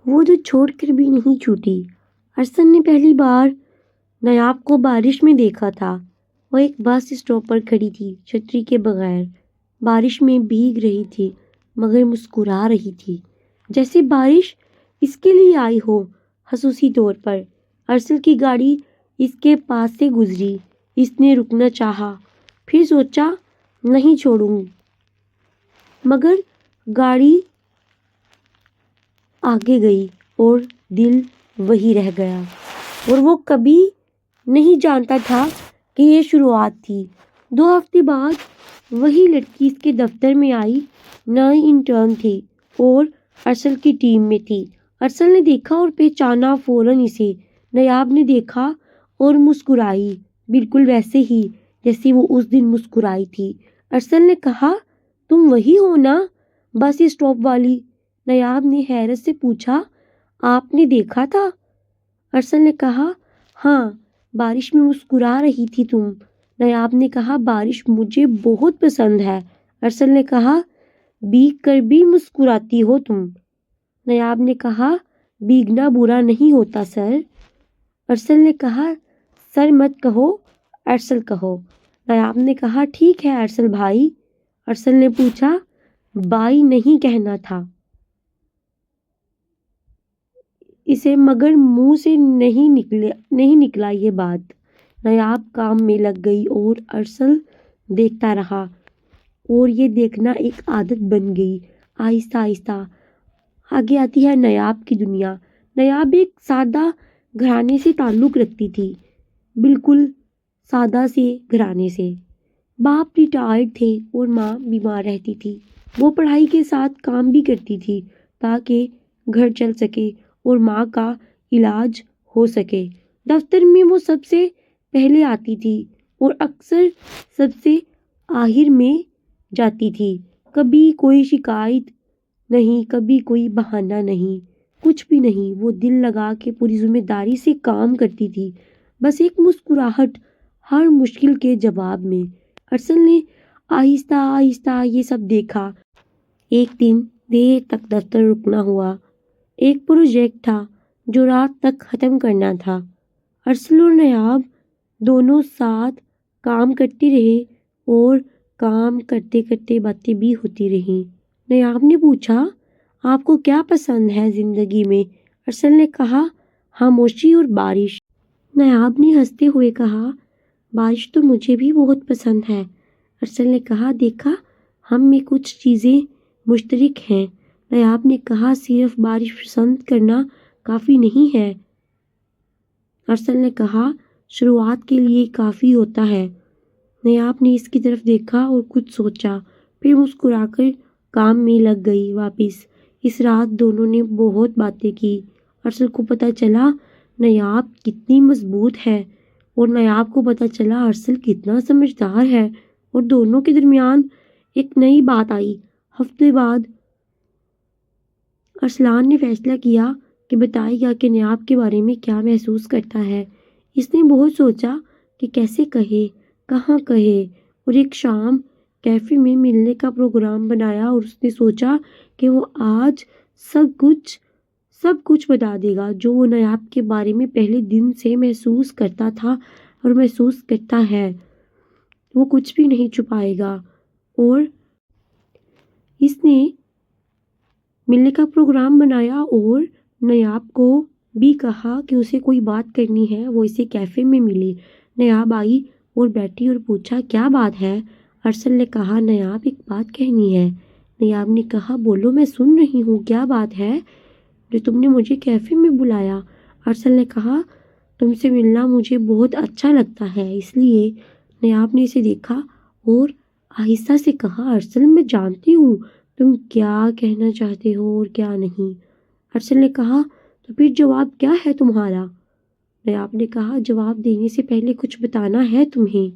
وہ تو چھوڑ کر بھی نہیں چھوٹی۔ ارسل نے پہلی بار نیاب کو بارش میں دیکھا تھا۔ وہ ایک بس اسٹاپ پر کھڑی تھی، چھتری کے بغیر، بارش میں بھیگ رہی تھی مگر مسکرا رہی تھی، جیسے بارش اس کے لیے آئی ہو۔ خصوصی طور پر ارسل کی گاڑی اس کے پاس سے گزری۔ اس نے رکنا چاہا، پھر سوچا نہیں چھوڑوں، مگر گاڑی آگے گئی اور دل وہی رہ گیا۔ اور وہ کبھی نہیں جانتا تھا کہ یہ شروعات تھی۔ 2 ہفتے بعد وہی لڑکی اس کے دفتر میں آئی، نئی انٹرن تھی اور ارسل کی ٹیم میں تھی۔ ارسل نے دیکھا اور پہچانا فوراً اسے۔ نیاب نے دیکھا اور مسکرائی، بالکل ویسے ہی جیسے وہ اس دن مسکرائی تھی۔ ارسل نے کہا، تم وہی ہو نا، بس اسٹاپ والی؟ نیاب نے حیرت سے پوچھا، آپ نے دیکھا تھا؟ ارسل نے کہا، ہاں، بارش میں مسکرا رہی تھی تم۔ نیاب نے کہا، بارش مجھے بہت پسند ہے۔ ارسل نے کہا، بھیگ کر بھی مسکراتی ہو تم؟ نیاب نے کہا، بھیگنا برا نہیں ہوتا سر۔ ارسل نے کہا، سر مت کہو، ارسل کہو۔ نیاب نے کہا، ٹھیک ہے ارسل بھائی۔ ارسل نے پوچھا، بائی نہیں کہنا تھا اسے، مگر منہ سے نہیں نکلا یہ بات۔ نیاب کام میں لگ گئی اور ارسل دیکھتا رہا، اور یہ دیکھنا ایک عادت بن گئی۔ آہستہ آہستہ آگے آتی ہے نیاب کی دنیا۔ نیاب ایک سادہ گھرانے سے تعلق رکھتی تھی، بالکل سادہ سے گھرانے سے۔ باپ ریٹائرڈ تھے اور ماں بیمار رہتی تھی۔ وہ پڑھائی کے ساتھ کام بھی کرتی تھی تاکہ گھر چل سکے اور ماں کا علاج ہو سکے۔ دفتر میں وہ سب سے پہلے آتی تھی اور اکثر سب سے آخر میں جاتی تھی۔ کبھی کوئی شکایت نہیں، کبھی کوئی بہانہ نہیں، کچھ بھی نہیں۔ وہ دل لگا کے پوری ذمہ داری سے کام کرتی تھی، بس ایک مسکراہٹ ہر مشکل کے جواب میں۔ ارسل نے آہستہ آہستہ یہ سب دیکھا۔ ایک دن دیر تک دفتر رکنا ہوا۔ ایک پروجیکٹ تھا جو رات تک ختم کرنا تھا۔ ارسل اور نیاب دونوں ساتھ کام کرتے رہے اور کام کرتے کرتے باتیں بھی ہوتی رہیں۔ نیاب نے پوچھا، آپ کو کیا پسند ہے زندگی میں؟ ارسل نے کہا، خاموشی اور بارش۔ نیاب نے ہنستے ہوئے کہا، بارش تو مجھے بھی بہت پسند ہے۔ ارسل نے کہا، دیکھا، ہم میں کچھ چیزیں مشترک ہیں۔ نیاب نے کہا، صرف بارش پسند کرنا کافی نہیں ہے۔ ارسل نے کہا، شروعات کے لیے کافی ہوتا ہے۔ نیاب نے اس کی طرف دیکھا اور کچھ سوچا، پھر مسکرا کر کام میں لگ گئی واپس۔ اس رات دونوں نے بہت باتیں کی۔ ارسل کو پتہ چلا نیاب کتنی مضبوط ہے اور نیاب کو پتہ چلا ارسل کتنا سمجھدار ہے، اور دونوں کے درمیان ایک نئی بات آئی۔ ہفتے بعد ارسلان نے فیصلہ کیا کہ بتائے گا کہ نیاب کے بارے میں کیا محسوس کرتا ہے۔ اس نے بہت سوچا کہ کیسے کہے، کہاں کہے، اور ایک شام کیفے میں ملنے کا پروگرام بنایا، اور اس نے سوچا کہ وہ آج سب کچھ بتا دے گا جو وہ نیاب کے بارے میں پہلے دن سے محسوس کرتا تھا اور محسوس کرتا ہے۔ وہ کچھ بھی نہیں چھپائے گا۔ اور اس نے ملنے کا پروگرام بنایا اور نیاب کو بھی کہا کہ اسے کوئی بات کرنی ہے۔ وہ اسے کیفے میں ملی۔ نیاب آئی اور بیٹھی اور پوچھا، کیا بات ہے؟ ارسل نے کہا، نیاب ایک بات کہنی ہے۔ نیاب نے کہا، بولو، میں سن رہی ہوں، کیا بات ہے جو تم نے مجھے کیفے میں بلایا؟ ارسل نے کہا، تم سے ملنا مجھے بہت اچھا لگتا ہے، اس لیے۔ نیاب نے اسے دیکھا اور آہستہ سے کہا، ارسل، میں جانتی ہوں تم کیا کہنا چاہتے ہو اور کیا نہیں۔ ارسل نے کہا، تو پھر جواب کیا ہے تمہارا؟ نیاب نے کہا، جواب دینے سے پہلے کچھ بتانا ہے تمہیں۔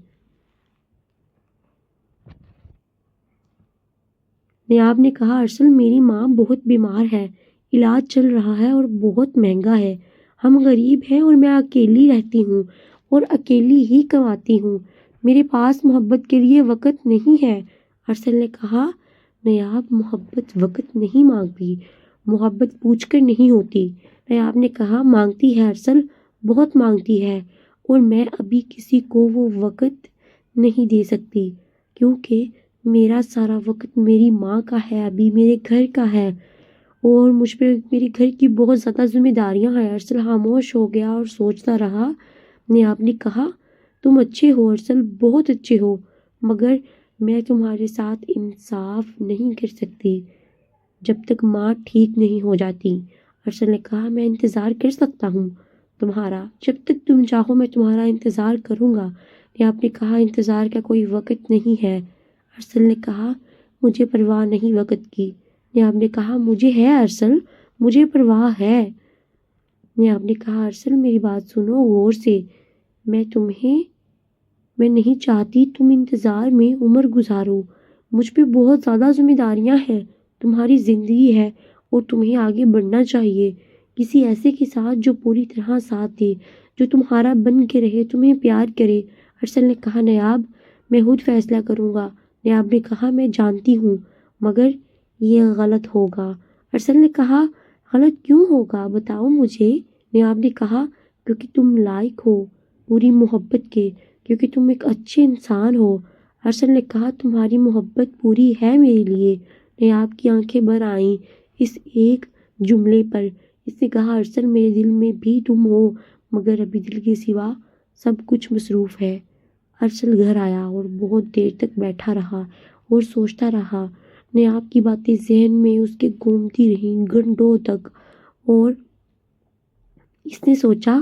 نیاب نے کہا، ارسل، میری ماں بہت بیمار ہے، علاج چل رہا ہے اور بہت مہنگا ہے۔ ہم غریب ہیں اور میں اکیلی رہتی ہوں اور اکیلی ہی کماتی ہوں۔ میرے پاس محبت کے لیے وقت نہیں ہے۔ ارسل نے کہا، نیاب، محبت وقت نہیں مانگتی، محبت پوچھ کر نہیں ہوتی۔ نایاب نے کہا مانگتی ہے ارسل، بہت مانگتی ہے، اور میں ابھی کسی کو وہ وقت نہیں دے سکتی کیونکہ میرا سارا وقت میری ماں کا ہے، ابھی میرے گھر کا ہے اور مجھ پہ میرے گھر کی بہت زیادہ ذمہ داریاں ہیں۔ ارسل خاموش ہو گیا اور سوچتا رہا۔ نیاب نے کہا تم اچھے ہو ارسل، بہت اچھے ہو، مگر میں تمہارے ساتھ انصاف نہیں کر سکتی جب تک ماں ٹھیک نہیں ہو جاتی۔ ارسل نے کہا میں انتظار کر سکتا ہوں تمہارا، جب تک تم چاہو میں تمہارا انتظار کروں گا۔ نیاب نے کہا انتظار کا کوئی وقت نہیں ہے۔ ارسل نے کہا مجھے پرواہ نہیں وقت کی۔ نیاب نے کہا مجھے ہے ارسل، مجھے پرواہ ہے۔ نیاب نے کہا ارسل میری بات سنو غور سے، میں نہیں چاہتی تم انتظار میں عمر گزارو، مجھ پہ بہت زیادہ ذمہ داریاں ہیں، تمہاری زندگی ہے اور تمہیں آگے بڑھنا چاہیے کسی ایسے کے ساتھ جو پوری طرح ساتھ دے، جو تمہارا بن کے رہے، تمہیں پیار کرے۔ ارسل نے کہا نیاب میں خود فیصلہ کروں گا۔ نیاب نے کہا میں جانتی ہوں مگر یہ غلط ہوگا۔ ارسل نے کہا غلط کیوں ہوگا بتاؤ مجھے۔ نیاب نے کہا کیونکہ تم لائق ہو پوری محبت کے، کیونکہ تم ایک اچھے انسان ہو۔ ارسل نے کہا تمہاری محبت پوری ہے میرے لیے۔ نیاب کی آنکھیں بھر آئیں اس ایک جملے پر۔ اس نے کہا ارسل میرے دل میں بھی تم ہو مگر ابھی دل کے سوا سب کچھ مصروف ہے۔ ارسل گھر آیا اور بہت دیر تک بیٹھا رہا اور سوچتا رہا۔ نیاب کی باتیں ذہن میں اس کے گھومتی رہیں گھنٹوں تک اور اس نے سوچا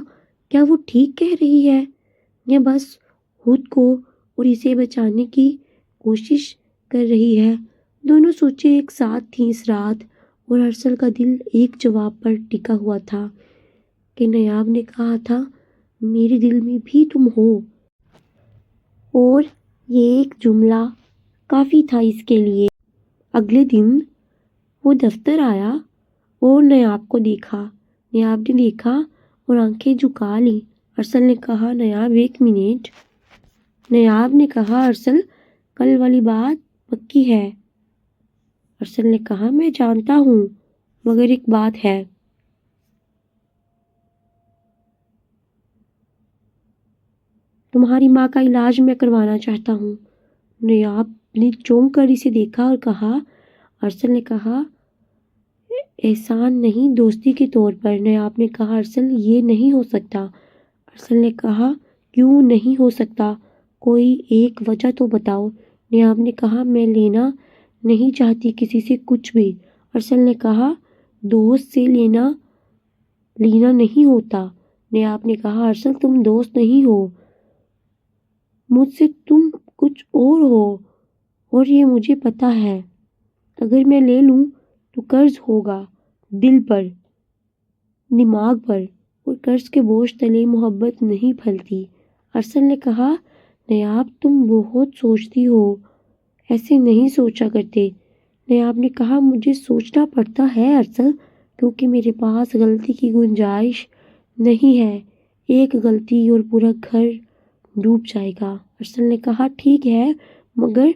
کیا وہ ٹھیک کہہ رہی ہے یا بس خود کو اور اسے بچانے کی کوشش کر رہی ہے۔ دونوں سوچیں ایک ساتھ تھیں اس رات اور ارسل کا دل ایک جواب پر ٹکا ہوا تھا کہ نیاب نے کہا تھا میرے دل میں بھی تم ہو، اور یہ ایک جملہ کافی تھا اس کے لیے۔ اگلے دن وہ دفتر آیا اور نیاب کو دیکھا۔ نیاب نے دیکھا اور آنکھیں جھکا لیں۔ ارسل نے کہا نیاب ایک منٹ۔ نیاب نے کہا ارسل کل والی بات پکی ہے۔ ارسل نے کہا میں جانتا ہوں مگر ایک بات ہے۔ تمہاری ماں کا علاج میں کروانا چاہتا ہوں۔ نیاب نے چونک کر اسے دیکھا اور کہا۔ ارسل نے کہا احسان نہیں دوستی کے طور پر۔ نیاب نے کہا ارسل یہ نہیں ہو سکتا۔ ارسل نے کہا کیوں نہیں ہو سکتا، کوئی ایک وجہ تو بتاؤ۔ نیاب نے کہا میں لینا نہیں چاہتی کسی سے کچھ بھی۔ ارسل نے کہا دوست سے لینا نہیں ہوتا۔ نیاب نے کہا ارسل تم دوست نہیں ہو، مجھ سے تم کچھ اور ہو اور یہ مجھے پتا ہے۔ اگر میں لے لوں تو قرض ہوگا دل پر، دماغ پر، اور قرض کے بوجھ تلے محبت نہیں پھلتی۔ ارسل نے کہا نیاب تم بہت سوچتی ہو، ایسے نہیں سوچا کرتے۔ نیاب نے کہا مجھے سوچنا پڑتا ہے ارسل کیونکہ میرے پاس غلطی کی گنجائش نہیں ہے، ایک غلطی اور پورا گھر ڈوب جائے گا۔ ارسل نے کہا ٹھیک ہے مگر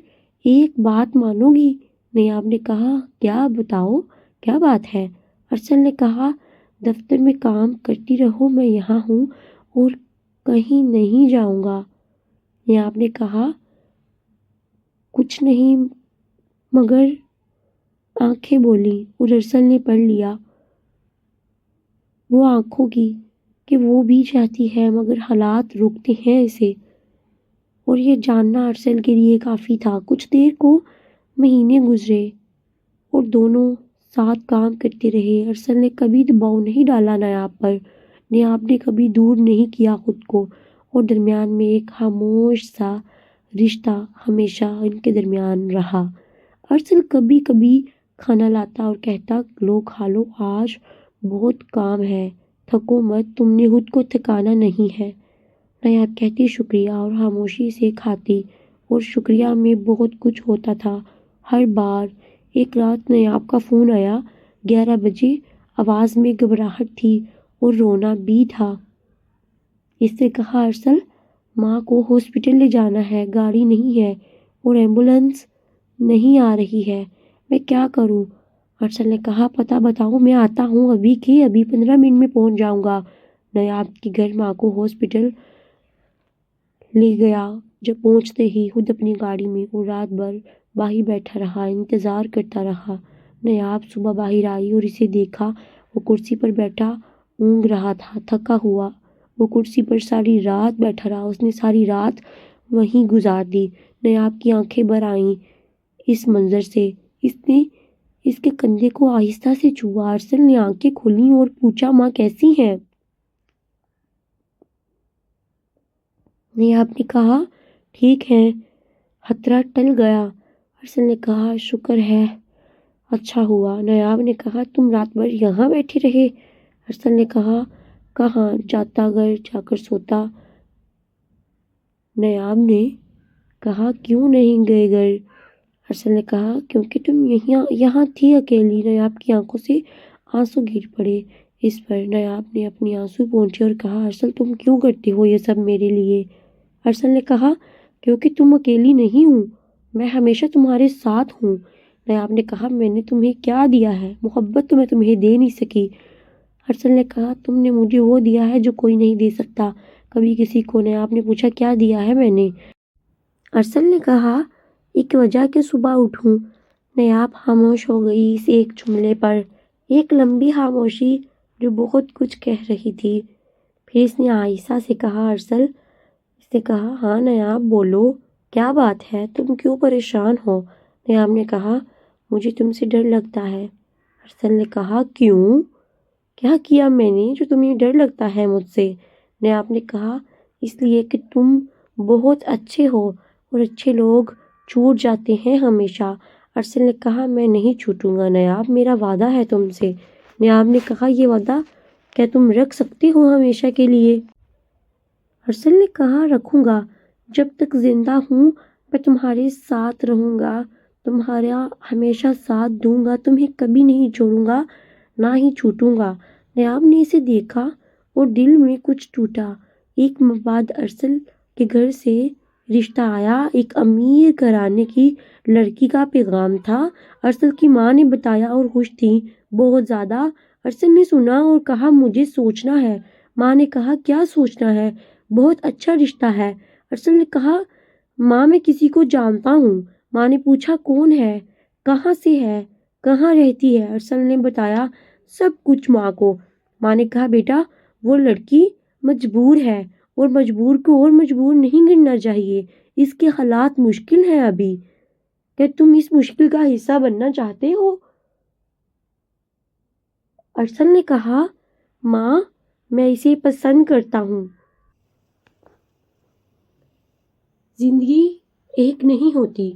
ایک بات مانو گی؟ نیاب نے کہا کیا بتاؤ کیا بات ہے؟ ارسل نے کہا دفتر میں کام کرتی رہو، میں یہاں ہوں اور کہیں نہیں جاؤں گا۔ نیاب نے کہا کچھ نہیں مگر آنکھیں بولی اور ارسل نے پڑھ لیا وہ آنکھوں کی کہ وہ بھی چاہتی ہے مگر حالات روکتے ہیں اسے، اور یہ جاننا ارسل کے لیے کافی تھا۔ کچھ دیر کو مہینے گزرے اور دونوں ساتھ کام کرتے رہے۔ ارسل نے کبھی دباؤ نہیں ڈالا نیاب پر، نیاب نے کبھی دور نہیں کیا خود کو، اور درمیان میں ایک خاموش سا رشتہ ہمیشہ ان کے درمیان رہا۔ ارسل کبھی کبھی کھانا لاتا اور کہتا لو کھا لو، آج بہت کام ہے، تھکو مت، تم نے خود کو تھکانا نہیں ہے۔ نیاب کہتی شکریہ اور خاموشی سے کھاتی، اور شکریہ میں بہت کچھ ہوتا تھا ہر بار۔ ایک رات نیاب کا فون آیا 11 بجے، آواز میں گھبراہٹ تھی اور رونا بھی تھا۔ اس نے کہا ارسل ماں کو ہاسپٹل لے جانا ہے، گاڑی نہیں ہے اور ایمبولینس نہیں آ رہی ہے، میں کیا کروں؟ ارسل نے کہا پتہ بتاؤ، میں آتا ہوں ابھی کی ابھی 15 منٹ میں پہنچ جاؤں گا۔ نیاب کے گھر ماں کو ہاسپٹل لے گیا، جب پہنچتے ہی خود اپنی گاڑی میں اور رات بھر باہر بیٹھا رہا، انتظار کرتا رہا۔ نیاب صبح باہر آئی اور اسے دیکھا، وہ کرسی پر بیٹھا اونگ رہا تھا، تھکا ہوا۔ وہ کرسی پر ساری رات بیٹھا رہا، اس نے ساری رات وہیں گزار دی۔ نیاب کی آنکھیں بھر آئیں اس منظر سے۔ اس نے اس کے کندھے کو آہستہ سے چھوا۔ ارسل نے آنکھیں کھولیں اور پوچھا ماں کیسی ہیں؟ نیاب نے کہا ٹھیک ہے، خطرہ ٹل گیا۔ ارسل نے کہا شکر ہے، اچھا ہوا۔ نیاب نے کہا تم رات بھر یہاں بیٹھے رہے؟ ارسل نے کہا کہاں، جاتا گھر جا کر سوتا۔ نیاب نے کہا کیوں نہیں گئے گھر؟ ارسل نے کہا کیونکہ تم یہاں تھی اکیلی۔ نیاب کی آنکھوں سے آنسو گر پڑے اس پر۔ نیاب نے اپنی آنسو پونچھے اور کہا ارسل تم کیوں کرتی ہو یہ سب میرے لیے؟ ارسل نے کہا کیونکہ تم اکیلی نہیں ہوں، میں ہمیشہ تمہارے ساتھ ہوں۔ نیاب نے کہا میں نے تمہیں کیا دیا ہے؟ محبت تو میں تمہیں دے نہیں سکی۔ ارسل نے کہا تم نے مجھے وہ دیا ہے جو کوئی نہیں دے سکتا کبھی کسی کو۔ نیاب نے پوچھا کیا دیا ہے میں نے؟ ارسل نے کہا ایک وجہ کہ صبح اٹھوں۔ نیاب خاموش ہو گئی اس ایک جملے پر، ایک لمبی خاموشی جو بہت کچھ کہہ رہی تھی۔ پھر اس نے آہستہ سے کہا ارسل، اس نے کہا ہاں نیاب بولو، کیا بات ہے، تم کیوں پریشان ہو؟ نیاب نے کہا مجھے تم سے ڈر لگتا ہے۔ ارسل نے کہا کیوں؟ کیا کیا میں نے جو تمہیں ڈر لگتا ہے مجھ سے؟ نیاب نے کہا اس لیے کہ تم بہت اچھے ہو اور اچھے لوگ چھوٹ جاتے ہیں ہمیشہ۔ ارسل نے کہا میں نہیں چھوٹوں گا نیاب، میرا وعدہ ہے تم سے۔ نیاب نے کہا یہ وعدہ کیا تم رکھ سکتے ہو ہمیشہ کے لیے؟ ارسل نے کہا رکھوں گا، جب تک زندہ ہوں میں تمہارے ساتھ رہوں گا، تمہارا ہمیشہ ساتھ دوں گا، تمہیں کبھی نہیں چھوڑوں گا، نہ ہی چھوٹوں گا۔ نیاب نے اسے دیکھا اور دل میں کچھ ٹوٹا۔ ایک ماہ بعد ارسل کے گھر سے رشتہ آیا، ایک امیر گھرانے کی لڑکی کا پیغام تھا۔ ارسل کی ماں نے بتایا اور خوش تھی بہت زیادہ۔ ارسل نے سنا اور کہا مجھے سوچنا ہے۔ ماں نے کہا کیا سوچنا ہے؟ بہت اچھا رشتہ ہے۔ ارسل نے کہا ماں میں کسی کو جانتا ہوں۔ ماں نے پوچھا کون ہے، کہاں سے ہے، کہاں رہتی ہے؟ ارسل نے بتایا سب کچھ ماں کو۔ ماں نے کہا بیٹا وہ لڑکی مجبور ہے اور مجبور کو اور مجبور نہیں کرنا چاہیے، اس کے حالات مشکل ہیں ابھی، کہ تم اس مشکل کا حصہ بننا چاہتے ہو؟ ارسل نے کہا ماں میں اسے پسند کرتا ہوں۔ زندگی ایک نہیں ہوتی،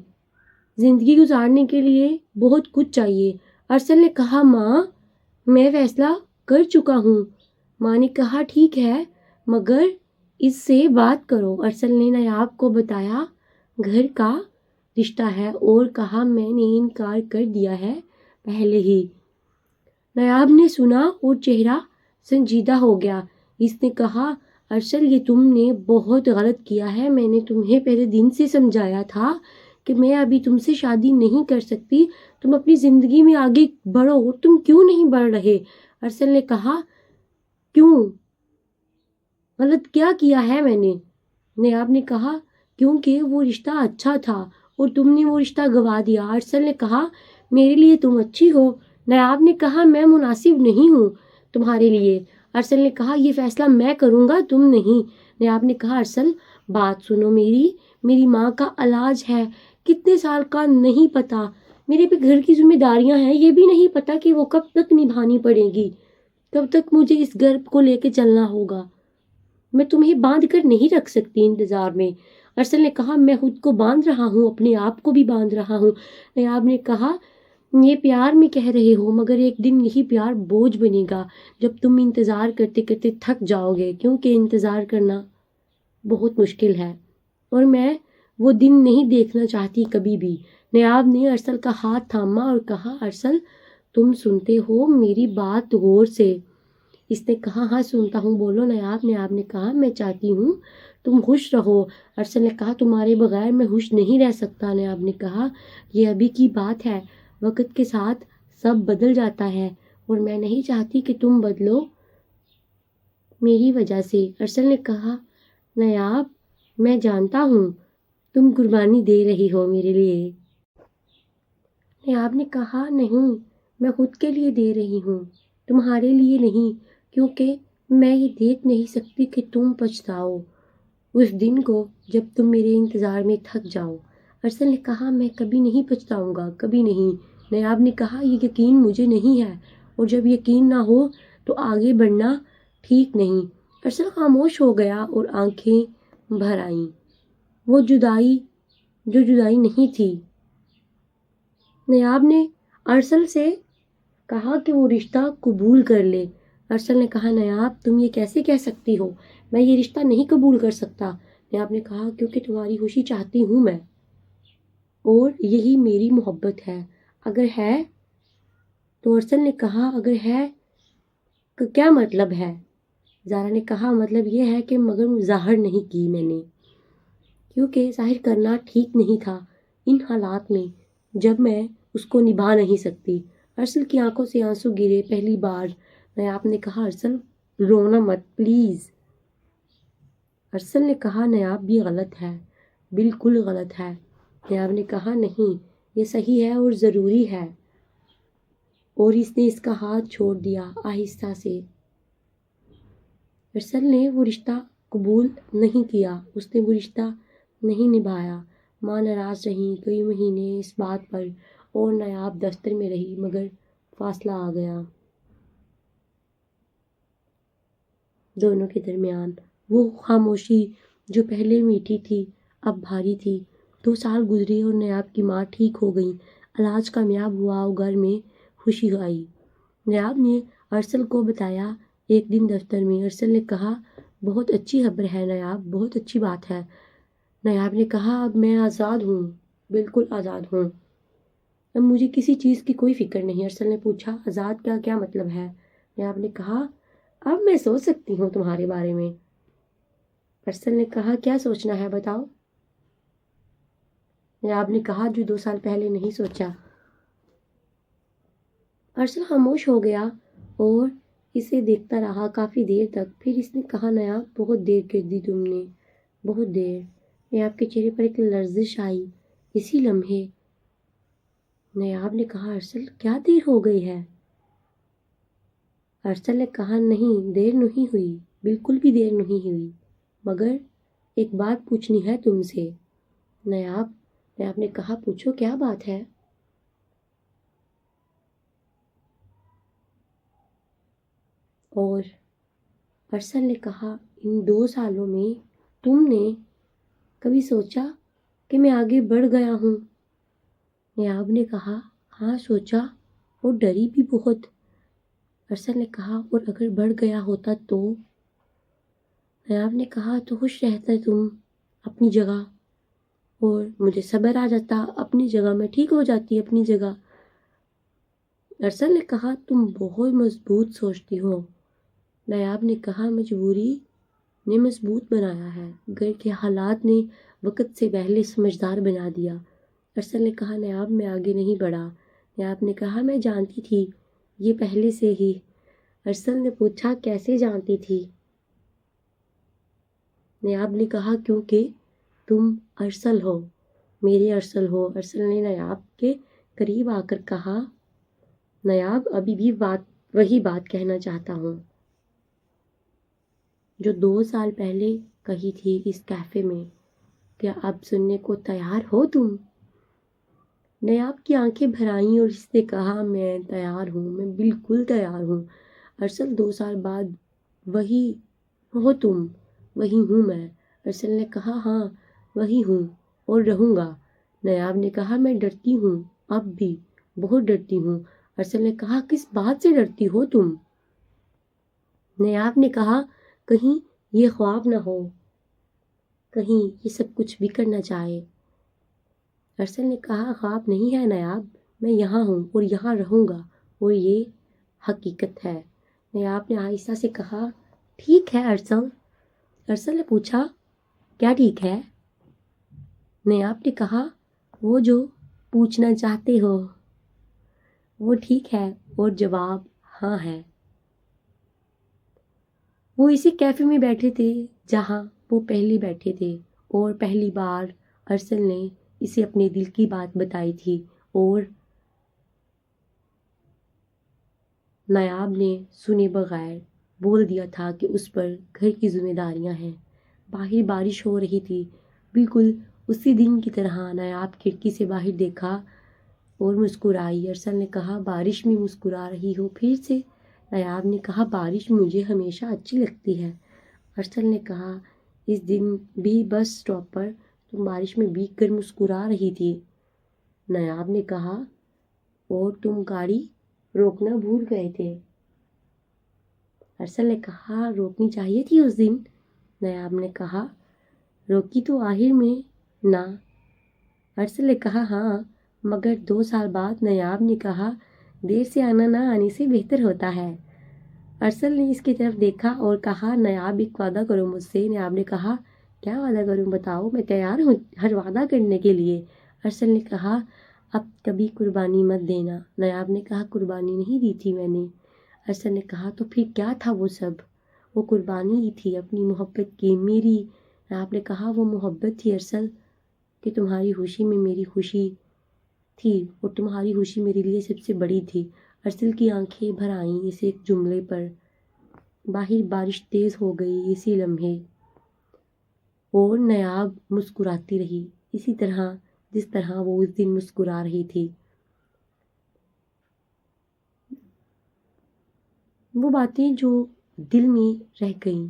زندگی گزارنے کے لیے بہت کچھ چاہیے۔ ارسل نے کہا ماں میں فیصلہ کر چکا ہوں۔ ماں نے کہا ٹھیک ہے مگر اس سے بات کرو۔ ارسل نے نیاب کو بتایا گھر کا رشتہ ہے اور کہا میں نے انکار کر دیا ہے پہلے ہی۔ نیاب نے سنا اور چہرہ سنجیدہ ہو گیا۔ اس نے کہا ارسل یہ تم نے بہت غلط کیا ہے، میں نے تمہیں پہلے دن سے سمجھایا تھا کہ میں ابھی تم سے شادی نہیں کر سکتی، تم اپنی زندگی میں آگے بڑھو، تم کیوں نہیں بڑھ رہے؟ ارسل نے کہا کیوں غلط کیا کیا ہے میں نے؟ نیاب نے کہا کیونکہ وہ رشتہ اچھا تھا اور تم نے وہ رشتہ گوا دیا۔ ارسل نے کہا میرے لیے تم اچھی ہو۔ نیاب نے کہا میں مناسب نہیں ہوں تمہارے لیے۔ ارسل نے کہا یہ فیصلہ میں کروں گا تم نہیں۔ نیاب نے کہا ارسل بات سنو میری ماں کا علاج ہے، کتنے سال کا نہیں پتا، میرے پہ گھر کی ذمہ داریاں ہیں، یہ بھی نہیں پتا کہ وہ کب تک نبھانی پڑے گی، کب تک مجھے اس گھر کو لے کے چلنا ہوگا، میں تمہیں باندھ کر نہیں رکھ سکتی انتظار میں۔ ارسل نے کہا میں خود کو باندھ رہا ہوں، اپنے آپ کو بھی باندھ رہا ہوں۔ نیاب نے کہا یہ پیار میں کہہ رہے ہو مگر ایک دن یہی پیار بوجھ بنے گا جب تم انتظار کرتے کرتے تھک جاؤ گے، کیونکہ انتظار کرنا بہت مشکل ہے اور میں وہ دن نہیں دیکھنا چاہتی کبھی بھی۔ نیاب نے ارسل کا ہاتھ تھاما اور کہا ارسل تم سنتے ہو میری بات غور سے؟ اس نے کہا ہاں سنتا ہوں، بولو نیاب۔ نیاب نے کہا میں چاہتی ہوں تم خوش رہو۔ ارسل نے کہا تمہارے بغیر میں خوش نہیں رہ سکتا۔ نیاب نے کہا یہ ابھی کی بات ہے، وقت کے ساتھ سب بدل جاتا ہے اور میں نہیں چاہتی کہ تم بدلو میری وجہ سے۔ ارسل نے کہا نایاب میں جانتا ہوں تم قربانی دے رہی ہو میرے لیے۔ نایاب نے کہا نہیں، میں خود کے لیے دے رہی ہوں، تمہارے لیے نہیں، کیونکہ میں یہ دیکھ نہیں سکتی کہ تم پچھتاؤ اس دن کو جب تم میرے انتظار میں تھک جاؤ۔ ارسل نے کہا میں کبھی نہیں پچھتاؤں گا، کبھی نہیں۔ نایاب نے کہا یہ یقین مجھے نہیں ہے، اور جب یقین نہ ہو تو آگے بڑھنا ٹھیک نہیں۔ ارسل خاموش ہو گیا اور آنکھیں بھر آئیں۔ وہ جدائی نہیں تھی۔ نایاب نے ارسل سے کہا کہ وہ رشتہ قبول کر لے۔ ارسل نے کہا نایاب تم یہ کیسے کہہ سکتی ہو، میں یہ رشتہ نہیں قبول کر سکتا۔ نایاب نے کہا کیونکہ تمہاری خوشی چاہتی ہوں میں، اور یہی میری محبت ہے۔ اگر ہے تو ارسل نے کہا اگر ہے تو کیا مطلب ہے؟ زارا نے کہا مطلب یہ ہے کہ مگر ظاہر نہیں کی میں نے، کیونکہ ظاہر کرنا ٹھیک نہیں تھا ان حالات میں جب میں اس کو نبھا نہیں سکتی۔ ارسل کی آنکھوں سے آنسو گرے پہلی بار۔ نایاب نے کہا ارسل رونا مت پلیز۔ ارسل نے کہا نایاب یہ غلط ہے، بالکل غلط ہے۔ نایاب نے کہا نہیں یہ صحیح ہے اور ضروری ہے، اور اس نے اس کا ہاتھ چھوڑ دیا آہستہ سے۔ ارسل نے وہ رشتہ قبول نہیں کیا، اس نے وہ رشتہ نہیں نبھایا۔ ماں ناراض رہیں کئی مہینے اس بات پر، اور نایاب دفتر میں رہی، مگر فاصلہ آ گیا دونوں کے درمیان۔ وہ خاموشی جو پہلے میٹھی تھی اب بھاری تھی۔ 2 سال گزرے اور نایاب کی ماں ٹھیک ہو گئی، علاج کامیاب ہوا اور گھر میں خوشی آئی۔ نایاب نے ارسل کو بتایا ایک دن دفتر میں۔ ارسل نے کہا بہت اچھی خبر ہے نایاب، بہت اچھی بات ہے۔ نایاب نے کہا اب میں آزاد ہوں، بالکل آزاد ہوں، اب مجھے کسی چیز کی کوئی فکر نہیں۔ ارسل نے پوچھا آزاد کا کیا مطلب ہے؟ نایاب نے کہا اب میں سوچ سکتی ہوں تمہارے بارے میں۔ ارسل نے کہا کیا سوچنا ہے بتاؤ؟ نایاب نے کہا جو 2 سال پہلے نہیں سوچا۔ ارسل خاموش ہو گیا اور اسے دیکھتا رہا کافی دیر تک، پھر اس نے کہا نایاب بہت دیر کر دی تم نے، بہت دیر۔ نایاب کے چہرے پر ایک لرزش آئی اسی لمحے۔ نایاب نے کہا ارسل کیا دیر ہو گئی ہے؟ ارسل نے کہا نہیں دیر نہیں ہوئی، بالکل بھی دیر نہیں ہوئی، مگر ایک بات پوچھنی ہے تم سے۔ نایاب نے کہا پوچھو کیا بات ہے؟ اور ارسل نے کہا ان 2 سالوں میں تم نے کبھی سوچا کہ میں آگے بڑھ گیا ہوں؟ نایاب نے کہا ہاں سوچا، اور ڈری بھی بہت۔ ارسل نے کہا اور اگر بڑھ گیا ہوتا تو؟ نایاب نے کہا تو خوش رہتا تم اپنی جگہ، اور مجھے صبر آ جاتا اپنی جگہ، میں ٹھیک ہو جاتی اپنی جگہ۔ ارسل نے کہا تم بہت مضبوط سوچتی ہو۔ نایاب نے کہا مجبوری نے مضبوط بنایا ہے، گھر کے حالات نے وقت سے پہلے سمجھدار بنا دیا۔ ارسل نے کہا نایاب میں آگے نہیں بڑھا۔ نایاب نے کہا میں جانتی تھی یہ پہلے سے ہی۔ ارسل نے پوچھا کیسے جانتی تھی؟ نایاب نے کہا کیونکہ تم ارسل ہو، میرے ارسل ہو۔ ارسل نے نایاب کے قریب آ کر کہا نایاب ابھی بھی وہی بات کہنا چاہتا ہوں جو 2 سال پہلے کہی تھی اس کیفے میں، کیا اب سننے کو تیار ہو تم؟ نایاب کی آنکھیں بھر آئیں اور اس نے کہا میں تیار ہوں، میں بالکل تیار ہوں۔ ارسل 2 سال بعد وہی ہو تم؟ وہی ہوں میں۔ ارسل نے کہا ہاں وہی ہوں اور رہوں گا۔ نایاب نے کہا میں ڈرتی ہوں اب بھی، بہت ڈرتی ہوں۔ ارسل نے کہا کس بات سے ڈرتی ہو تم؟ نایاب نے کہا کہیں یہ خواب نہ ہو، کہیں یہ سب کچھ بکھر نہ جائے۔ ارسل نے کہا خواب نہیں ہے نایاب، میں یہاں ہوں اور یہاں رہوں گا، اور یہ حقیقت ہے۔ نایاب نے آہستہ سے کہا ٹھیک ہے ارسل۔ ارسل نے پوچھا کیا ٹھیک ہے؟ نایاب نے کہا وہ جو پوچھنا چاہتے ہو۔ وہ ٹھیک ہے اور جواب ہاں ہے۔ وہ اسی کیفے میں بیٹھے تھے جہاں وہ پہلے بیٹھے تھے اور پہلی بار ارسل نے اسے اپنے دل کی بات بتائی تھی اور نایاب نے سنے بغیر بول دیا تھا کہ اس پر گھر کی ذمہ داریاں ہیں۔ باہر بارش ہو رہی تھی، بالکل اسی دن کی طرح۔ نایاب کھڑکی سے باہر دیکھا اور مسکرائی۔ ارسل نے کہا بارش میں مسکرا رہی ہو پھر سے؟ نایاب نے کہا بارش مجھے ہمیشہ اچھی لگتی ہے۔ ارسل نے کہا اس دن بھی بس اسٹاپ پر تم بارش میں بھیگ کر مسکرا رہی تھی۔ نایاب نے کہا اور تم گاڑی روکنا بھول گئے تھے۔ ارسل نے کہا روکنی چاہیے تھی اس دن۔ نایاب نے کہا روکی تو آخر میں نہ۔ ارسل نے کہا ہاں مگر 2 سال بعد۔ نایاب نے کہا دیر سے آنا نہ آنے سے بہتر ہوتا ہے۔ ارسل نے اس کی طرف دیکھا اور کہا نایاب ایک وعدہ کرو مجھ سے۔ نایاب نے کہا کیا وعدہ کروں بتاؤ، میں تیار ہوں ہر وعدہ کرنے کے لیے۔ ارسل نے کہا اب کبھی قربانی مت دینا۔ نایاب نے کہا قربانی نہیں دی تھی میں نے۔ ارسل نے کہا تو پھر کیا تھا وہ سب؟ وہ قربانی ہی تھی اپنی محبت کی، میری۔ نایاب نے کہا وہ محبت تھی ارسل کہ تمہاری خوشی میں میری خوشی تھی اور تمہاری خوشی میرے لیے سب سے بڑی تھی۔ ارسل کی آنکھیں بھر آئیں اس ایک جملے پر۔ باہر بارش تیز ہو گئی اسی لمحے اور نایاب مسکراتی رہی اسی طرح جس طرح وہ اس دن مسکرا رہی تھی۔ وہ باتیں جو دل میں رہ گئیں۔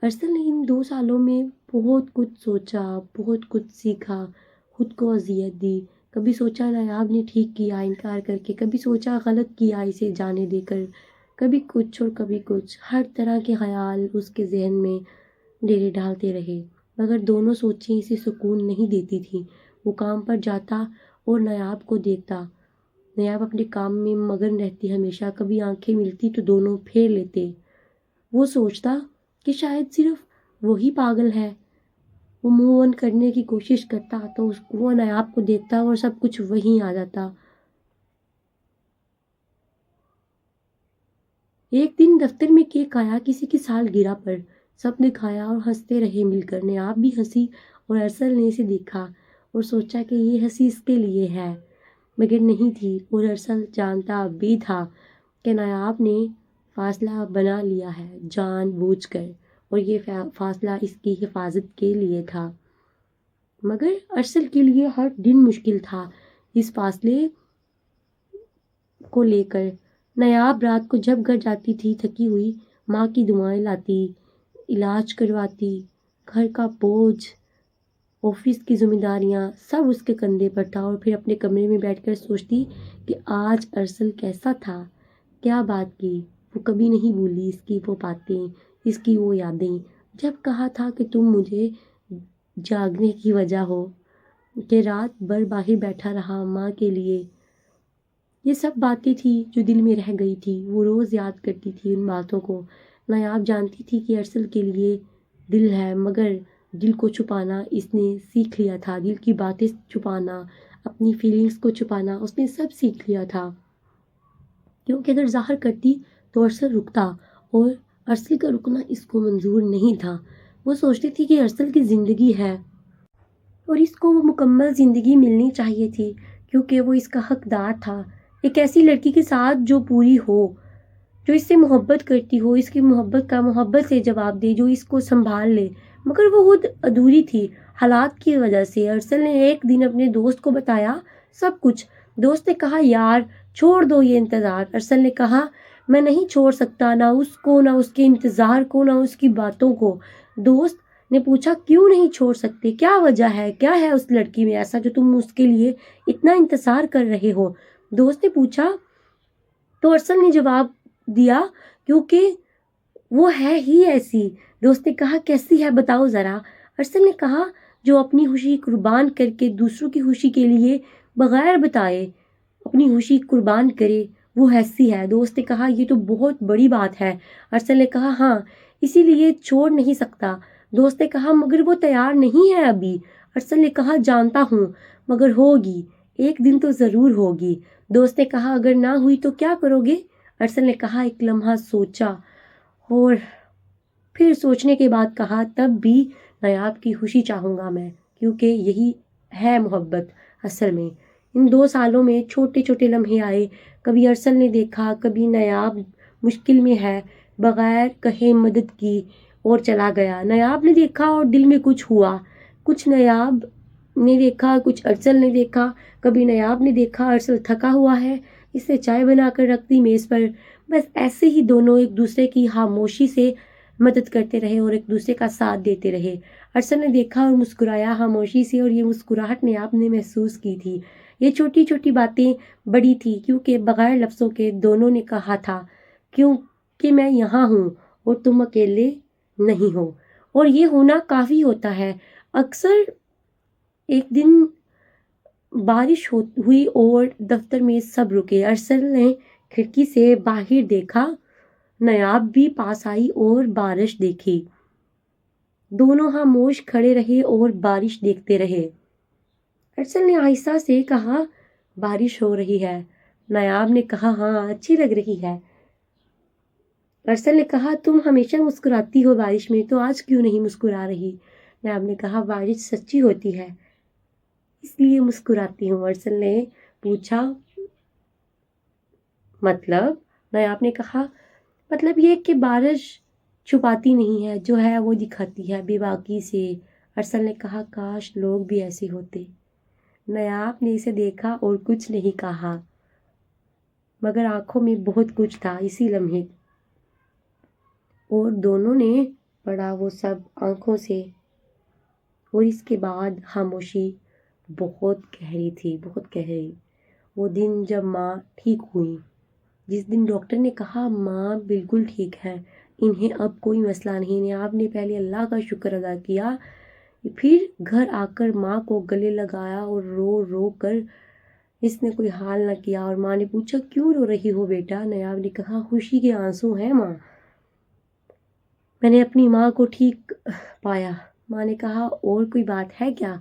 ارسل نے ان 2 سالوں میں بہت کچھ سوچا، بہت کچھ سیکھا، خود کو اذیت دی۔ کبھی سوچا نایاب نے ٹھیک کیا انکار کر کے، کبھی سوچا غلط کیا اسے جانے دے کر، کبھی کچھ اور کبھی کچھ۔ ہر طرح کے خیال اس کے ذہن میں ڈیرے ڈالتے رہے مگر دونوں سوچیں اسے سکون نہیں دیتی تھیں۔ وہ کام پر جاتا اور نایاب کو دیکھتا۔ نایاب اپنے کام میں مگن رہتی ہمیشہ، کبھی آنکھیں ملتی تو دونوں پھیر لیتے۔ وہ سوچتا کہ شاید صرف وہی پاگل ہے۔ وہ موو آن کرنے کی کوشش کرتا تو وہ نایاب کو دیکھتا اور سب کچھ وہیں آ جاتا۔ ایک دن دفتر میں کیک آیا کسی کی سالگرہ پر۔ سب نے کھایا اور ہنستے رہے مل کر۔ نایاب بھی ہنسی اور ارسل نے اسے دیکھا اور سوچا کہ یہ ہنسی اس کے لیے ہے مگر نہیں تھی، اور ارسل جانتا بھی تھا کہ نایاب نے فاصلہ بنا لیا ہے جان بوجھ کر، اور یہ فاصلہ اس کی حفاظت کے لیے تھا۔ مگر ارسل کے لیے ہر دن مشکل تھا اس فاصلے کو لے کر۔ نایاب رات کو جب گھر جاتی تھی تھکی ہوئی، ماں کی دعائیں لاتی، علاج کرواتی، گھر کا بوجھ، آفس کی ذمہ داریاں سب اس کے کندھے پر تھا، اور پھر اپنے کمرے میں بیٹھ کر سوچتی کہ آج ارسل کیسا تھا، کیا بات کی۔ وہ کبھی نہیں بھولی اس کی وہ باتیں، اس کی وہ یادیں۔ جب کہا تھا کہ تم مجھے جاگنے کی وجہ ہو، کہ رات بھر باہر بیٹھا رہا ماں کے لیے۔ یہ سب باتیں تھی جو دل میں رہ گئی تھی۔ وہ روز یاد کرتی تھی ان باتوں کو۔ نایاب جانتی تھی کہ ارسل کے لیے دل ہے مگر دل کو چھپانا اس نے سیکھ لیا تھا، دل کی باتیں چھپانا، اپنی فیلنگز کو چھپانا اس نے سب سیکھ لیا تھا، کیونکہ اگر ظاہر کرتی تو ارسل رکتا اور ارسل کا رکنا اس کو منظور نہیں تھا۔ وہ سوچتی تھی کہ ارسل کی زندگی ہے اور اس کو وہ مکمل زندگی ملنی چاہیے تھی کیونکہ وہ اس کا حقدار تھا، ایک ایسی لڑکی کے ساتھ جو پوری ہو، جو اس سے محبت کرتی ہو، اس کی محبت کا محبت سے جواب دے، جو اس کو سنبھال لے۔ مگر وہ خود ادھوری تھی حالات کی وجہ سے۔ ارسل نے ایک دن اپنے دوست کو بتایا سب کچھ۔ دوست نے کہا یار چھوڑ دو یہ انتظار۔ ارسل نے کہا میں نہیں چھوڑ سکتا، نہ اس کو، نہ اس کے انتظار کو، نہ اس کی باتوں کو۔ دوست نے پوچھا کیوں نہیں چھوڑ سکتے، کیا وجہ ہے، کیا ہے اس لڑکی میں ایسا جو تم اس کے لیے اتنا انتظار کر رہے ہو؟ دوست نے پوچھا تو ارسل نے جواب دیا کیونکہ وہ ہے ہی ایسی۔ دوست نے کہا کیسی ہے بتاؤ ذرا۔ ارسل نے کہا جو اپنی خوشی قربان کر کے دوسروں کی خوشی کے لیے بغیر بتائے اپنی خوشی قربان کرے وہ ایسی ہے۔ دوست نے کہا یہ تو بہت بڑی بات ہے۔ ارسل نے کہا ہاں اسی لیے چھوڑ نہیں سکتا۔ دوست نے کہا مگر وہ تیار نہیں ہے ابھی۔ ارسل نے کہا جانتا ہوں مگر ہوگی، ایک دن تو ضرور ہوگی۔ دوست نے کہا اگر نہ ہوئی تو کیا کرو گے؟ ارسل نے کہا ایک لمحہ سوچا اور پھر سوچنے کے بعد کہا تب بھی نایاب کی خوشی چاہوں گا میں، کیونکہ یہی ہے محبت اصل میں۔ ان 2 سالوں میں چھوٹے چھوٹے لمحے آئے، کبھی ارسل نے دیکھا کبھی نایاب مشکل میں ہے، بغیر کہے مدد کی اور چلا گیا۔ نایاب نے دیکھا اور دل میں کچھ ہوا، کچھ نایاب نے دیکھا کچھ ارسل نے دیکھا۔ کبھی نایاب نے دیکھا ارسل تھکا ہوا ہے، اس نے چائے بنا کر رکھ دی میز پر، بس ایسے ہی دونوں ایک دوسرے کی خاموشی سے مدد کرتے رہے اور ایک دوسرے کا ساتھ دیتے رہے۔ ارسل نے دیکھا اور مسکرایا خاموشی سے، اور یہ مسکراہٹ نایاب نے محسوس کی تھی۔ یہ چھوٹی چھوٹی باتیں بڑی تھی کیونکہ بغیر لفظوں کے دونوں نے کہا تھا کیونکہ میں یہاں ہوں اور تم اکیلے نہیں ہو، اور یہ ہونا کافی ہوتا ہے۔ اکثر ایک دن بارش ہوئی اور دفتر میں سب رکے۔ ارسل نے کھڑکی سے باہر دیکھا، نایاب بھی پاس آئی اور بارش دیکھی۔ دونوں خاموش کھڑے رہے اور بارش دیکھتے رہے۔ ارسل نے آہستہ سے کہا بارش ہو رہی ہے۔ نایاب نے کہا ہاں اچھی لگ رہی ہے۔ ارسل نے کہا تم ہمیشہ مسکراتی ہو بارش میں، تو آج کیوں نہیں مسکرا رہی؟ نایاب نے کہا بارش سچی ہوتی ہے اس لیے مسکراتی ہوں۔ ارسل نے پوچھا مطلب؟ نایاب نے کہا مطلب یہ کہ بارش چھپاتی نہیں ہے، جو ہے وہ دکھاتی ہے بے باکی سے۔ ارسل نے کہا کاش لوگ بھی ایسے ہوتے۔ نایاب نے اسے دیکھا اور کچھ نہیں کہا، مگر آنکھوں میں بہت کچھ تھا اسی لمحے، اور دونوں نے پڑھا وہ سب آنکھوں سے۔ اور اس کے بعد خاموشی بہت گہری تھی، بہت گہری۔ وہ دن جب ماں ٹھیک ہوئی، جس دن ڈاکٹر نے کہا ماں بالکل ٹھیک ہے، انہیں اب کوئی مسئلہ نہیں۔ نایاب نے پہلے اللہ کا شکر ادا کیا، پھر گھر آ کر ماں کو گلے لگایا اور رو رو کر اس نے کوئی حال نہ کیا۔ اور ماں نے پوچھا کیوں رو رہی ہو بیٹا؟ نایاب نے کہا خوشی کے آنسو ہیں ماں، میں نے اپنی ماں کو ٹھیک پایا۔ ماں نے کہا اور کوئی بات ہے کیا؟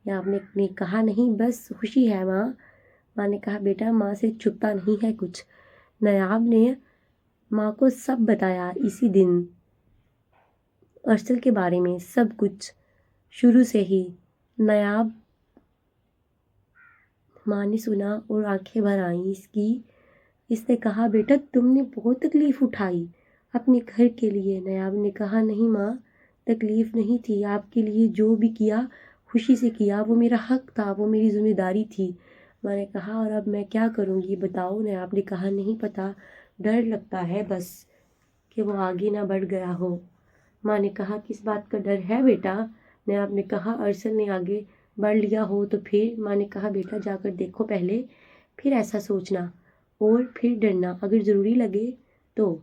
نایاب نے کہا نہیں بس خوشی ہے ماں۔ ماں نے کہا بیٹا ماں سے چھپتا نہیں ہے کچھ۔ نایاب نے ماں کو سب بتایا اسی دن، ارسل کے بارے میں سب کچھ شروع سے ہی۔ نایاب ماں نے سنا اور آنکھیں بھر آئیں اس کی۔ اس نے کہا بیٹا تم نے بہت تکلیف اٹھائی اپنے گھر کے لیے۔ نایاب نے کہا نہیں ماں، تکلیف نہیں تھی، آپ کے لیے جو بھی کیا خوشی سے کیا، وہ میرا حق تھا، وہ میری ذمہ داری تھی۔ ماں نے کہا اور اب میں کیا کروں گی بتاؤ؟ نایاب نے کہا نہیں پتا، ڈر لگتا ہے بس کہ وہ آگے نہ بڑھ گیا ہو۔ ماں نے کہا کس بات کا ڈر ہے بیٹا؟ نایاب نے کہا ارسل نے آگے بڑھ لیا ہو تو پھر۔ ماں نے کہا بیٹا جا کر دیکھو پہلے، پھر ایسا سوچنا اور پھر ڈرنا اگر ضروری لگے تو۔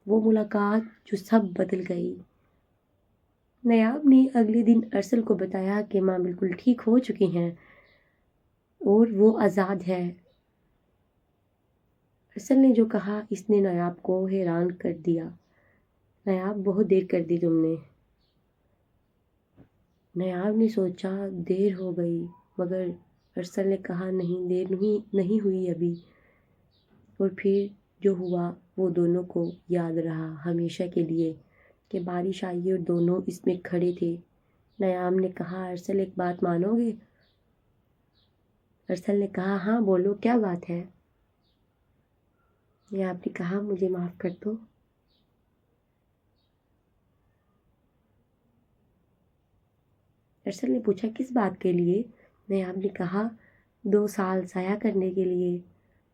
وہ ملاقات جو سب بدل گئی۔ نایاب نے اگلے دن ارسل کو بتایا کہ ماں بالکل ٹھیک ہو چکی ہیں اور وہ آزاد ہے۔ ارسل نے جو کہا اس نے نایاب کو حیران کر دیا۔ نایاب بہت دیر کر دی تم نے۔ نایاب نے سوچا دیر ہو گئی، مگر ارسل نے کہا نہیں دیر نہیں ہوئی ابھی۔ اور پھر جو ہوا وہ دونوں کو یاد رہا ہمیشہ کے لیے کہ بارش آئی اور دونوں اس میں کھڑے تھے۔ نایاب نے کہا ارسل ایک بات مانو گے؟ ارسل نے کہا ہاں بولو کیا بات ہے؟ نایاب نے کہا مجھے معاف کر دو۔ ارسل نے پوچھا کس بات کے لیے؟ نایاب نے کہا 2 سال ضائع کرنے کے لیے،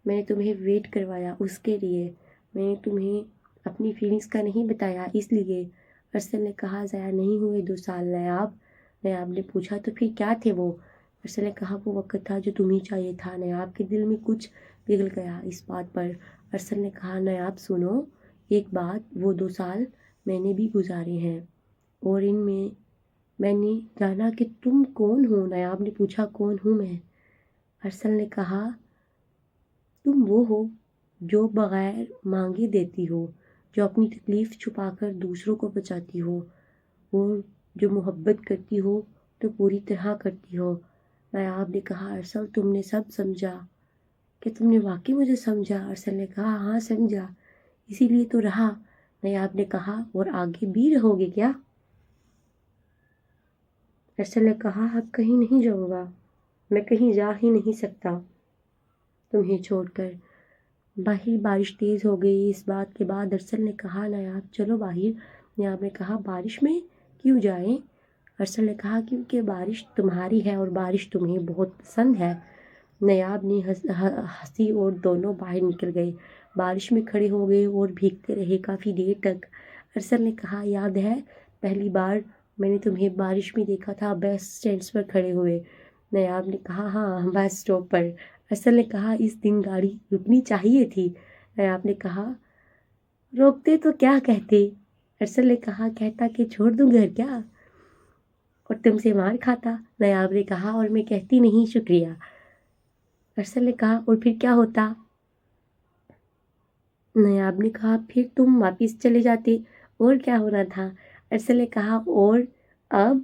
میں نے تمہیں ویٹ کروایا اس کے لیے، میں نے تمہیں اپنی فیلنگز کا نہیں بتایا اس لیے۔ ارسل نے کہا ضائع نہیں ہوئے 2 سال نایاب۔ نایاب نے پوچھا تو پھر کیا تھے وہ؟ ارسل نے کہا وہ وقت تھا جو تمہیں چاہیے تھا۔ نایاب کے دل میں کچھ پگھل گیا اس بات پر۔ ارسل نے کہا نایاب سنو ایک بات، وہ 2 سال میں نے بھی گزارے ہیں اور ان میں میں نے جانا کہ تم کون ہو۔ نایاب نے پوچھا کون ہوں میں؟ ارسل نے کہا تم وہ ہو جو بغیر مانگے دیتی ہو، جو اپنی تکلیف چھپا کر دوسروں کو بچاتی ہو، اور جو محبت کرتی ہو تو پوری طرح کرتی ہو۔ نایاب نے کہا ارسل تم نے سب سمجھا؟ کہ تم نے واقعی مجھے سمجھا؟ ارسل نے کہا ہاں سمجھا، اسی لیے تو رہا۔ نایاب نے کہا اور آگے بھی رہو گے کیا؟ ارسل نے کہا اب کہیں نہیں جاؤں گا، میں کہیں جا ہی نہیں سکتا تمہیں چھوڑ کر۔ باہر بارش تیز ہو گئی۔ اس بات کے بعد ارسل نے کہا نایاب چلو باہر۔ نایاب نے کہا بارش میں کیوں جائیں؟ ارسل نے کہا کیونکہ بارش تمہاری ہے اور بارش تمہیں بہت پسند ہے۔ نایاب نے ہنسی اور دونوں باہر نکل گئے، بارش میں کھڑے ہو گئے اور بھیگتے رہے کافی دیر تک۔ ارسل نے کہا یاد ہے پہلی بار میں نے تمہیں بارش میں دیکھا تھا بس اسٹینڈ پر کھڑے ہوئے؟ نایاب نے کہا ہاں بس اسٹاپ پر۔ ارسل نے کہا اس دن گاڑی رکنی چاہیے تھی۔ نایاب نے کہا روکتے تو کیا کہتے؟ ارسل نے کہا کہتا کہ چھوڑ دوں گھر کیا اور تم سے مار کھاتا۔ نایاب نے کہا اور میں کہتی نہیں شکریہ۔ ارسل نے کہا اور پھر کیا ہوتا؟ نایاب نے کہا پھر تم واپس چلے جاتے، اور کیا ہونا تھا؟ ارسل نے کہا اور اب؟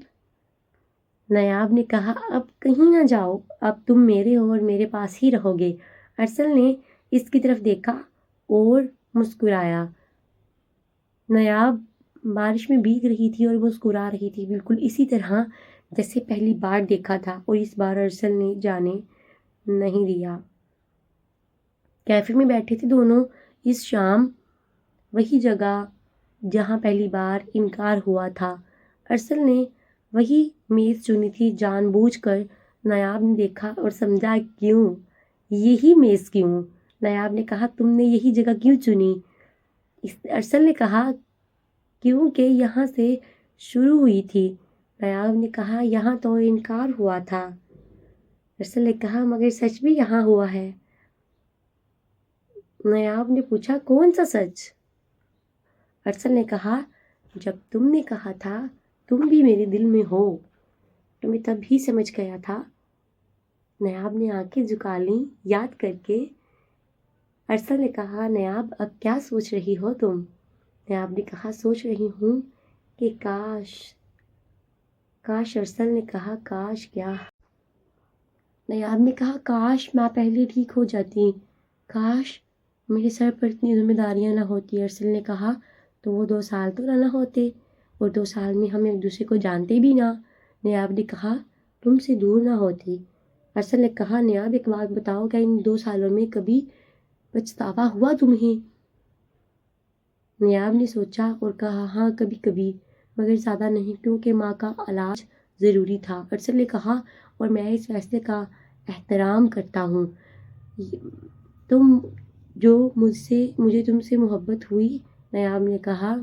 نایاب نے کہا اب کہیں نہ جاؤ، اب تم میرے اور میرے پاس ہی رہو گے۔ ارسل نے اس کی طرف دیکھا اور مسکرایا۔ نایاب بارش میں بھیگ رہی تھی اور مسکرا رہی تھی، بالکل اسی طرح جیسے پہلی بار دیکھا تھا، اور اس بار ارسل نے جانے نہیں دیا۔ کیفے میں بیٹھے تھے دونوں اس شام، وہی جگہ جہاں پہلی بار انکار ہوا تھا۔ ارسل نے وہی میز چنی تھی جان بوجھ کر۔ نایاب نے دیکھا اور سمجھا کیوں؟ یہی میز کیوں؟ نایاب نے کہا تم نے یہی جگہ کیوں چنی؟ ارسل نے کہا کیونکہ یہاں سے شروع ہوئی تھی۔ نایاب نے کہا یہاں تو انکار ہوا تھا۔ ارسل نے کہا مگر سچ بھی یہاں ہوا ہے۔ نایاب نے پوچھا کون سا سچ؟ ارسل نے کہا جب تم نے کہا تھا تم بھی میرے دل میں ہو تو میں تب ہی سمجھ گیا تھا۔ نایاب نے آنکھیں جھکا لیں یاد کر کے۔ ارسل نے کہا نایاب اب کیا سوچ رہی ہو تم؟ نایاب نے کہا سوچ رہی ہوں کہ کاش۔ ارسل نے کہا کاش کیا؟ نایاب نے کہا کاش میں پہلے ٹھیک ہو جاتی، کاش میرے سر پر اتنی ذمہ داریاں نہ ہوتی۔ ارسل نے کہا تو وہ 2 سال تو نہ ہوتے، اور 2 سال میں ہم ایک دوسرے کو جانتے بھی نہ۔ نایاب نے کہا تم سے دور نہ ہوتی۔ ارسل نے کہا نایاب ایک بات بتاؤ، کیا ان 2 سالوں میں کبھی پچھتاوا ہوا تمہیں؟ نایاب نے سوچا اور کہا ہاں کبھی کبھی، مگر زیادہ نہیں، کیونکہ ماں کا علاج ضروری تھا۔ ارسل نے کہا اور میں اس فیصلے کا احترام کرتا ہوں، مجھے تم سے محبت ہوئی۔ نایاب نے کہا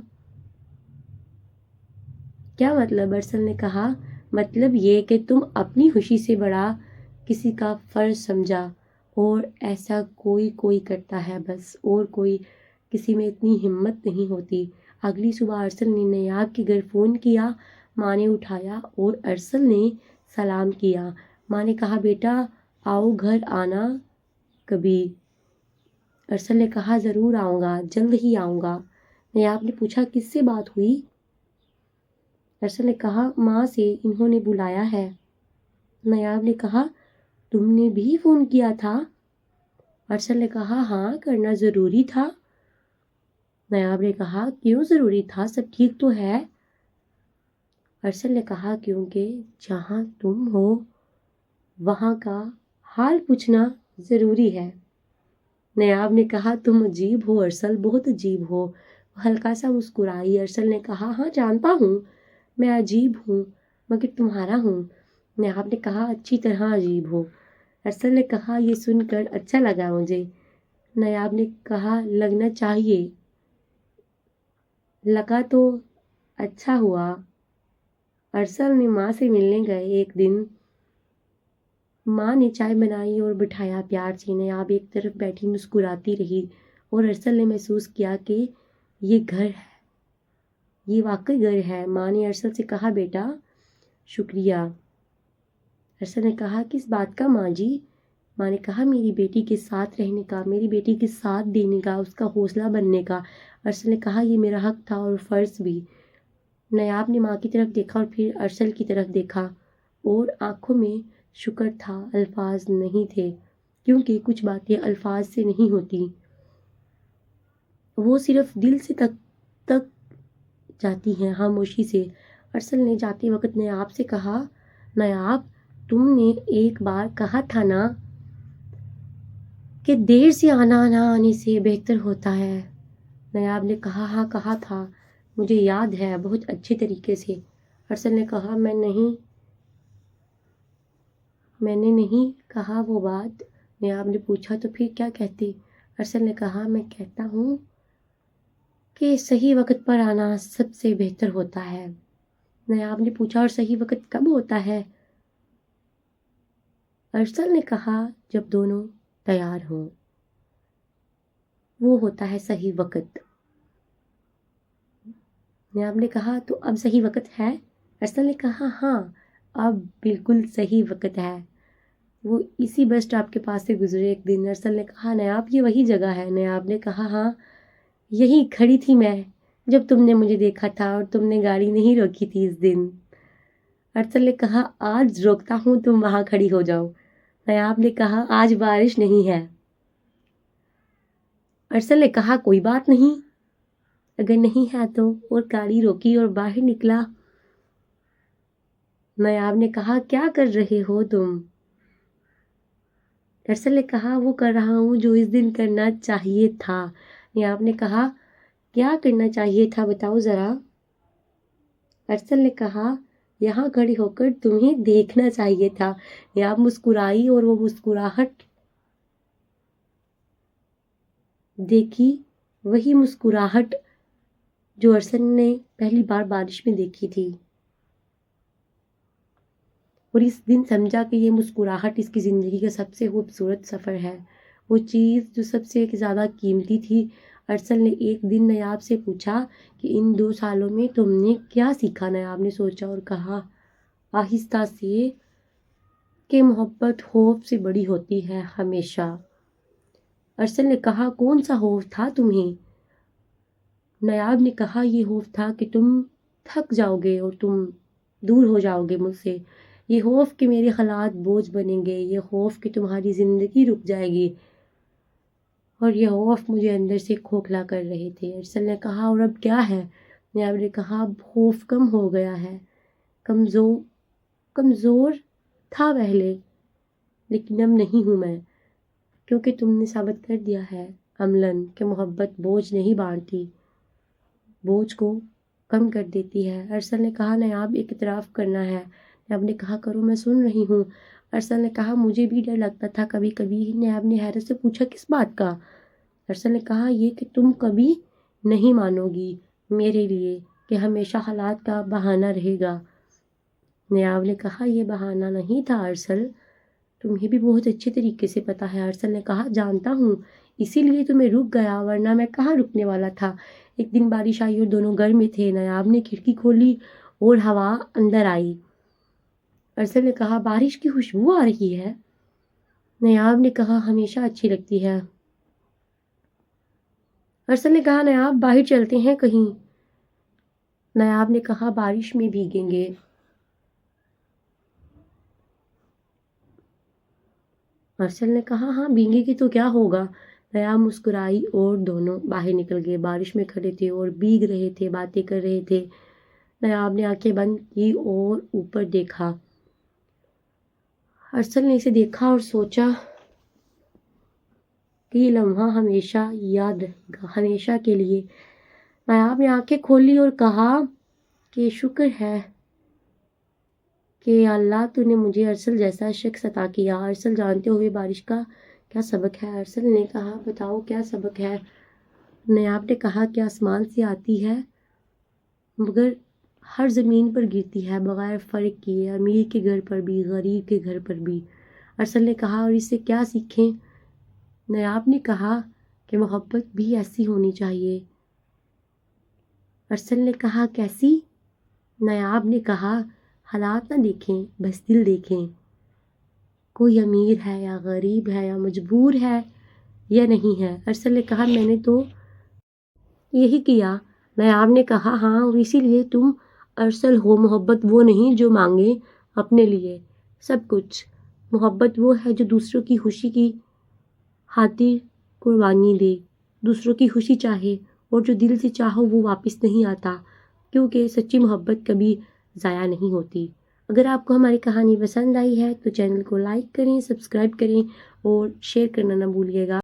کیا مطلب؟ ارسل نے کہا مطلب یہ کہ تم اپنی خوشی سے بڑا کسی کا فرض سمجھا، اور ایسا کوئی کرتا ہے بس، اور کوئی کسی میں اتنی ہمت نہیں ہوتی۔ اگلی صبح ارسل نے نایاب کے گھر فون کیا، ماں نے اٹھایا اور ارسل نے سلام کیا۔ ماں نے کہا بیٹا آؤ گھر آنا کبھی۔ ارسل نے کہا ضرور آؤں گا، جلد ہی آؤں گا۔ نایاب نے پوچھا کس سے بات ہوئی؟ ارسل نے کہا ماں سے، انہوں نے بلایا ہے۔ نایاب نے کہا تم نے بھی فون کیا تھا؟ ارسل نے کہا ہاں کرنا ضروری تھا۔ نایاب نے کہا کیوں ضروری تھا، سب ٹھیک تو ہے؟ ارسل نے کہا کیونکہ جہاں تم ہو وہاں کا حال پوچھنا ضروری ہے۔ نایاب نے کہا تم عجیب ہو ارسل، بہت عجیب ہو۔ وہ ہلکا سا مسکرائی۔ ارسل نے کہا ہاں جانتا ہوں میں عجیب ہوں، مگر تمہارا ہوں۔ نایاب نے کہا اچھی طرح عجیب ہو۔ ارسل نے کہا یہ سن کر اچھا لگا مجھے۔ نایاب نے کہا لگنا چاہیے، لگا تو اچھا ہوا۔ ارسل نے ماں سے ملنے گئے ایک دن۔ ماں نے چائے بنائی اور بٹھایا پیار سے۔ نایاب ایک طرف بیٹھی مسکراتی رہی، اور ارسل نے محسوس کیا کہ یہ گھر ہے، یہ واقعی گھر ہے۔ ماں نے ارسل سے کہا بیٹا شکریہ۔ ارسل نے کہا کس بات کا ماں جی؟ ماں نے کہا میری بیٹی کے ساتھ رہنے کا، میری بیٹی کے ساتھ دینے کا، اس کا حوصلہ بننے کا۔ ارسل نے کہا یہ میرا حق تھا اور فرض بھی۔ نایاب نے ماں کی طرف دیکھا اور پھر ارسل کی طرف دیکھا، اور آنکھوں میں شکر تھا، الفاظ نہیں تھے، کیونکہ کچھ باتیں الفاظ سے نہیں ہوتی، وہ صرف دل سے تک جاتی ہیں، خاموشی سے۔ ارسل نے جاتے وقت نیاب سے کہا، نیاب تم نے ایک بار کہا تھا نا کہ دیر سے آنا نہ آنے سے بہتر ہوتا ہے۔ نیاب نے کہا، ہاں کہا تھا، مجھے یاد ہے بہت اچھے طریقے سے۔ ارسل نے کہا، میں نے نہیں کہا وہ بات۔ نیاب نے پوچھا، تو پھر کیا کہتی؟ ارسل نے کہا، میں کہتا ہوں کہ صحیح وقت پر آنا سب سے بہتر ہوتا ہے۔ نیاب نے پوچھا، اور صحیح وقت کب ہوتا ہے؟ ارسل نے کہا، جب دونوں تیار ہوں، وہ ہوتا ہے صحیح وقت۔ نیاب نے کہا، تو اب صحیح وقت ہے؟ ارسل نے کہا، ہاں اب بالکل صحیح وقت ہے۔ وہ اسی بس اسٹاپ کے پاس سے گزرے ایک دن۔ ارسل نے کہا، نیاب یہ وہی جگہ ہے؟ نیاب نے کہا، ہاں یہی کھڑی تھی میں جب تم نے مجھے دیکھا تھا اور تم نے گاڑی نہیں روکی تھی اس دن۔ ارسل نے کہا، آج روکتا ہوں، تم وہاں کھڑی ہو جاؤ۔ نیاب نے کہا، آج بارش نہیں ہے۔ ارسل نے کہا، کوئی بات نہیں، اگر نہیں ہے تو، اور گاڑی روکی اور باہر نکلا۔ نیاب نے کہا، کیا کر رہے ہو تم؟ ارسل نے کہا، وہ کر رہا ہوں جو اس دن کرنا چاہیے تھا۔ نیاب نے کہا، کیا کرنا چاہیے تھا بتاؤ ذرا؟ ارسل نے کہا، یہاں کھڑی ہو کر تمہیں دیکھنا چاہیے تھا۔ نیاب مسکرائی اور وہ مسکراہٹ دیکھی، وہی مسکراہٹ جو ارسل نے پہلی بار بارش میں دیکھی تھی، اور اس دن سمجھا کہ یہ مسکراہٹ اس کی زندگی کا سب سے خوبصورت سفر ہے، وہ چیز جو سب سے زیادہ قیمتی تھی۔ ارسل نے ایک دن نیاب سے پوچھا کہ ان 2 سالوں میں تم نے کیا سیکھا؟ نیاب نے سوچا اور کہا آہستہ سے کہ محبت خوف سے بڑی ہوتی ہے ہمیشہ۔ ارسل نے کہا، کون سا خوف تھا تمہیں؟ نیاب نے کہا، یہ خوف تھا کہ تم تھک جاؤ گے اور تم دور ہو جاؤ گے مجھ سے، یہ خوف کہ میرے حالات بوجھ بنیں گے، یہ خوف کہ تمہاری زندگی رک جائے گی، اور یہ خوف مجھے اندر سے کھوکھلا کر رہے تھے۔ ارسل نے کہا، اور اب کیا ہے؟ نیاب نے کہا، اب خوف کم ہو گیا ہے، کمزور تھا پہلے، لیکن اب نہیں ہوں میں، کیونکہ تم نے ثابت کر دیا ہے عملاً کہ محبت بوجھ نہیں بانٹتی، بوجھ کو کم کر دیتی ہے۔ ارسل نے کہا، نیاب ایک اعتراف کرنا ہے۔ نیاب نے کہا، کرو، میں سن رہی ہوں۔ ارسل نے کہا، مجھے بھی ڈر لگتا تھا کبھی کبھی۔ نیاب نے حیرت سے پوچھا، کس بات کا؟ ارسل نے کہا، یہ کہ تم کبھی نہیں مانو گی میرے لیے، کہ ہمیشہ حالات کا بہانہ رہے گا۔ نیاب نے کہا، یہ بہانہ نہیں تھا ارسل، تمہیں بھی بہت اچھے طریقے سے پتا ہے۔ ارسل نے کہا، جانتا ہوں، اسی لیے تو میں رک گیا، ورنہ میں کہاں رکنے والا تھا۔ ایک دن بارش آئی اور دونوں گھر میں تھے۔ نیاب نے کھڑکی کھولی اور ہوا اندر آئی۔ ارسل نے کہا، بارش کی خوشبو آ رہی ہے؟ نیاب نے کہا، ہمیشہ اچھی لگتی ہے۔ ارسل نے کہا، نیاب باہر چلتے ہیں کہیں؟ نیاب نے کہا، بارش میں بھیگیں گے؟ ارسل نے کہا، ہاں بھیگیں گے تو کیا ہوگا؟ نیاب مسکرائی اور دونوں باہر نکل گئے، بارش میں کھڑے تھے اور بھیگ رہے تھے، باتیں کر رہے تھے۔ نیاب نے آنکھیں بند کی اور اوپر دیکھا۔ ارسل نے اسے دیکھا اور سوچا کہ یہ لمحہ ہمیشہ یاد رہے گا، ہمیشہ کے لیے۔ نیاب نے آنکھیں کھولی اور کہا کہ شکر ہے کہ یا اللہ تو نے مجھے ارسل جیسا شخص عطا کیا۔ ارسل جانتے ہوئے بارش کا کیا سبق ہے؟ ارسل نے کہا، بتاؤ کیا سبق ہے؟ نیاب نے کہا کہ آسمان سے آتی ہے مگر ہر زمین پر گرتی ہے بغیر فرق کیے، امیر کے گھر پر بھی، غریب کے گھر پر بھی۔ ارسل نے کہا، اور اس سے کیا سیکھیں؟ نیاب نے کہا کہ محبت بھی ایسی ہونی چاہیے۔ ارسل نے کہا، کیسی؟ نیاب نے کہا، حالات نہ دیکھیں، بس دل دیکھیں، کوئی امیر ہے یا غریب ہے یا مجبور ہے یا نہیں ہے۔ ارسل نے کہا، میں نے تو یہی کیا۔ نیاب نے کہا، ہاں، اور اسی لیے تم ارسل ہو۔ محبت وہ نہیں جو مانگے اپنے لیے سب کچھ، محبت وہ ہے جو دوسروں کی خوشی کی خاطر قربانی دے، دوسروں کی خوشی چاہے اور جو دل سے چاہو وہ واپس نہیں آتا، کیونکہ سچی محبت کبھی ضائع نہیں ہوتی۔ اگر آپ کو ہماری کہانی پسند آئی ہے تو چینل کو لائک کریں، سبسکرائب کریں اور شیئر کرنا نہ بھولیے گا۔